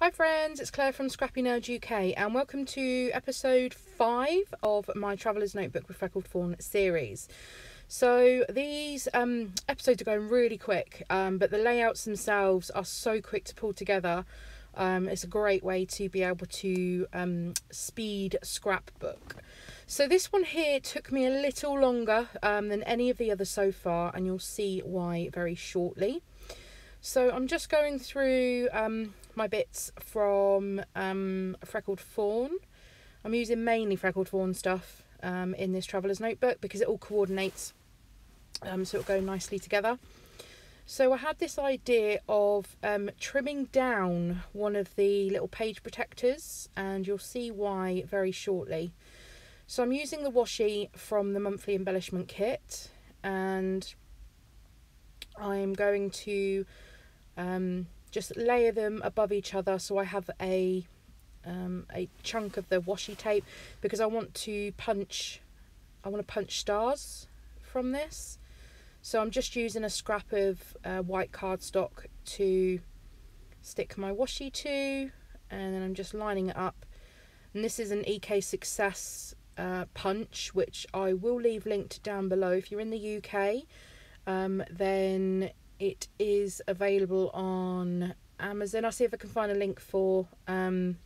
Hi friends, it's Claire from ScrappyNerdUK and welcome to episode 5 of my Traveller's Notebook with Freckled Fawn series. So these episodes are going really quick, but the layouts themselves are so quick to pull together. It's a great way to be able to speed scrapbook. So this one here took me a little longer than any of the others so far, and you'll see why very shortly. So I'm just going through my bits from Freckled Fawn. I'm using mainly Freckled Fawn stuff in this Traveller's Notebook because it all coordinates, so it'll go nicely together. So I had this idea of trimming down one of the little page protectors, and you'll see why very shortly. So I'm using the washi from the monthly embellishment kit, and I'm going to just layer them above each other so I have a chunk of the washi tape, because I want to punch stars from this. So I'm just using a scrap of white cardstock to stick my washi to, and then I'm just lining it up. And this is an EK Success punch, which I will leave linked down below. If you're in the UK, then it is available on Amazon. I'll see if I can find a link for Amazon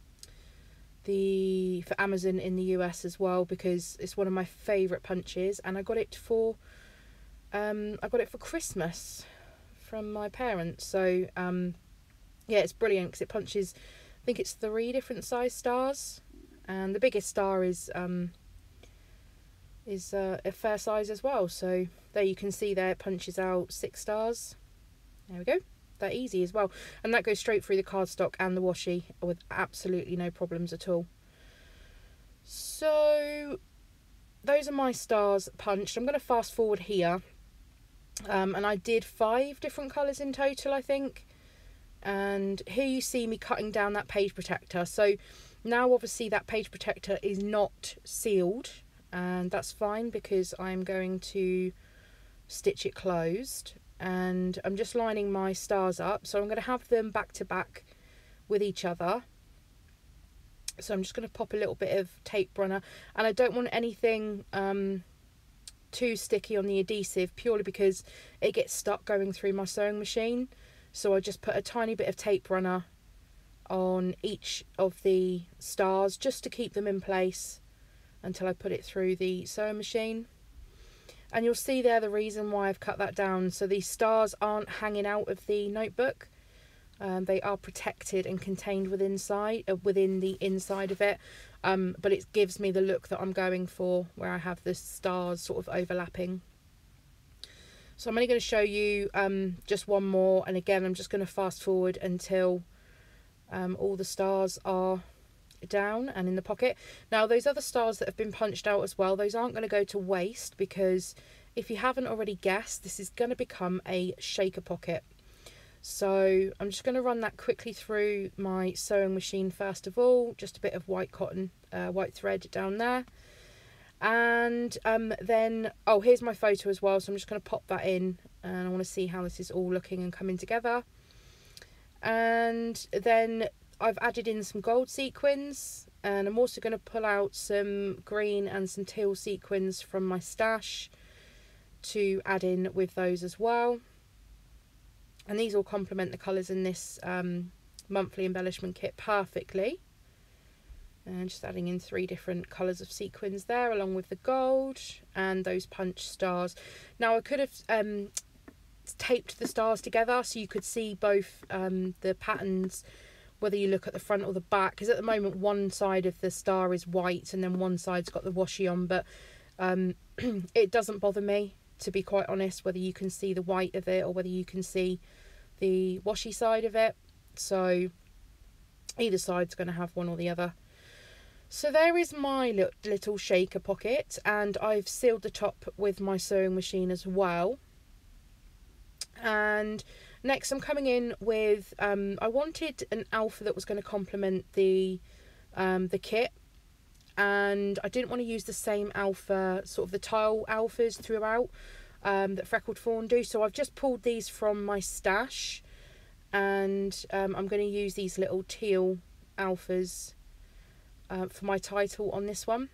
in the US as well, because it's one of my favourite punches, and I got it for Christmas from my parents. So yeah, it's brilliant because it punches, I think it's 3 different size stars, and the biggest star is a fair size as well. So there you can see there, it punches out 6 stars. There we go, that easy as well, and that goes straight through the cardstock and the washi with absolutely no problems at all. So those are my stars punched. I'm going to fast forward here, and I did 5 different colours in total, I think. And here you see me cutting down that page protector. So now obviously that page protector is not sealed, and that's fine because I'm going to stitch it closed. And I'm just lining my stars up, so I'm going to have them back to back with each other. So I'm just going to pop a little bit of tape runner, and I don't want anything too sticky on the adhesive, purely because it gets stuck going through my sewing machine. So I just put a tiny bit of tape runner on each of the stars just to keep them in place until I put it through the sewing machine. And you'll see there the reason why I've cut that down. So these stars aren't hanging out of the notebook. They are protected and contained within the inside of it. But it gives me the look that I'm going for, where I have the stars sort of overlapping. So I'm only going to show you just one more. And again, I'm just going to fast forward until all the stars are down and in the pocket. Now those other stars that have been punched out as well, those aren't going to go to waste, because if you haven't already guessed, this is going to become a shaker pocket. So I'm just going to run that quickly through my sewing machine first of all, just a bit of white cotton, white thread down there, and then here's my photo as well, so I'm just going to pop that in, and I want to see how this is all looking and coming together. And then I've added in some gold sequins, and I'm also going to pull out some green and some teal sequins from my stash to add in with those as well. And these all complement the colours in this monthly embellishment kit perfectly. And just adding in 3 different colours of sequins there, along with the gold and those punch stars. Now I could have taped the stars together so you could see both the patterns, whether you look at the front or the back, because at the moment one side of the star is white and then one side's got the washi on, but it doesn't bother me, to be quite honest, whether you can see the white of it or whether you can see the washi side of it. So either side's going to have one or the other. So there is my little shaker pocket, and I've sealed the top with my sewing machine as well. And next I'm coming in with, I wanted an alpha that was going to complement the kit, and I didn't want to use the same alpha, sort of the tile alphas throughout that Freckled Fawn do. So I've just pulled these from my stash, and I'm going to use these little teal alphas for my title on this one.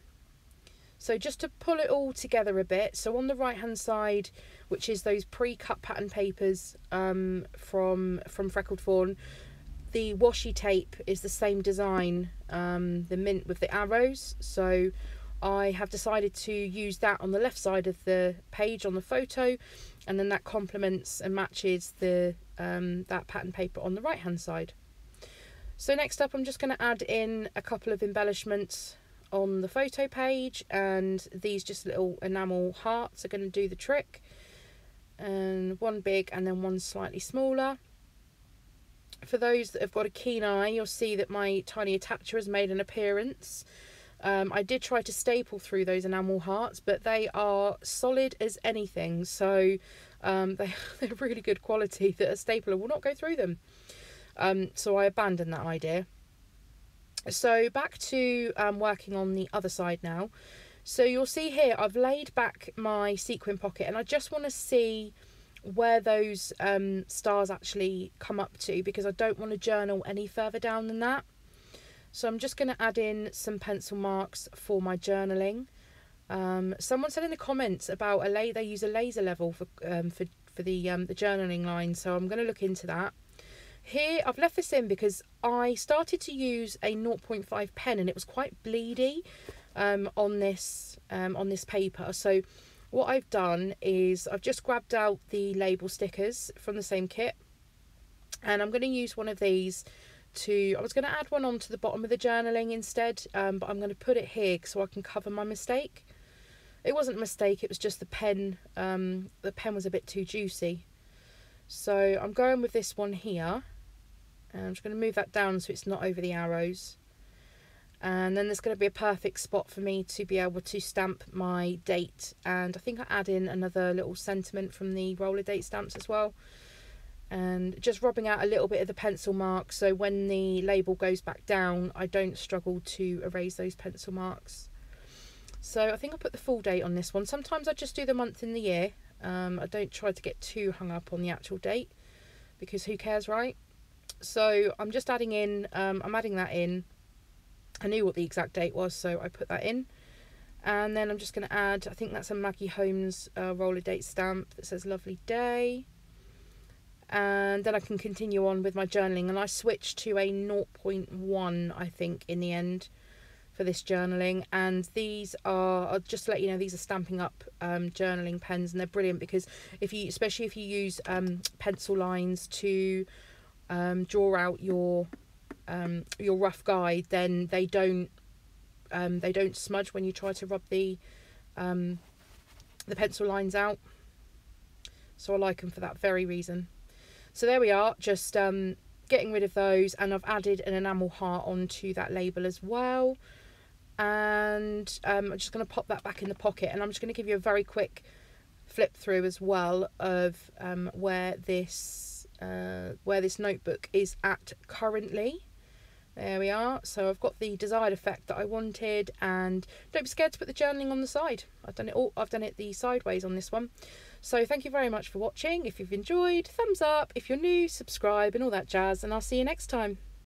So just to pull it all together a bit, so on the right hand side, which is those pre-cut pattern papers from Freckled Fawn, the washi tape is the same design, the mint with the arrows. So I have decided to use that on the left side of the page on the photo, and then that complements and matches the that pattern paper on the right hand side. So next up, I'm just going to add in a couple of embellishments on the photo page, and these just little enamel hearts are going to do the trick, and one big and then one slightly smaller. For those that have got a keen eye, you'll see that my tiny attacher has made an appearance. I did try to staple through those enamel hearts, but they are solid as anything, so they're really good quality that a stapler will not go through them. So I abandoned that idea. So back to working on the other side now. So you'll see here I've laid back my sequin pocket, and I just want to see where those stars actually come up to, because I don't want to journal any further down than that. So I'm just going to add in some pencil marks for my journaling. Someone said in the comments about they use a laser level for the journaling line, so I'm going to look into that. Here I've left this in because I started to use a 0.5 pen and it was quite bleedy on this paper. So what I've done is I've just grabbed out the label stickers from the same kit, and I'm going to use one of these I was going to add one onto the bottom of the journaling instead, but I'm going to put it here so I can cover my mistake. It wasn't a mistake, it was just the pen was a bit too juicy. So I'm going with this one here. I'm just going to move that down so it's not over the arrows. And then there's going to be a perfect spot for me to be able to stamp my date. And I think I add in another little sentiment from the roller date stamps as well. And just rubbing out a little bit of the pencil mark, so when the label goes back down, I don't struggle to erase those pencil marks. So I think I put the full date on this one. Sometimes I just do the month in the year. I don't try to get too hung up on the actual date, because who cares, right? So I'm just adding in, I'm adding that in. I knew what the exact date was, so I put that in. And then I'm just going to add, I think that's a Maggie Holmes roller date stamp that says lovely day. And then I can continue on with my journaling, and I switched to a 0.1 I think in the end for this journaling. And these are, I'll just let you know, these are Stampin' Up journaling pens, and they're brilliant because especially if you use pencil lines to draw out your rough guide, then they don't smudge when you try to rub the pencil lines out. So I like them for that very reason. So there we are, just getting rid of those, and I've added an enamel heart onto that label as well. And I'm just going to pop that back in the pocket, and I'm just going to give you a very quick flip through as well of where this notebook is at currently. There we are. So I've got the desired effect that I wanted, and don't be scared to put the journaling on the side. I've done it the sideways on this one. So thank you very much for watching. If you've enjoyed, thumbs up. If you're new, subscribe and all that jazz, and I'll see you next time.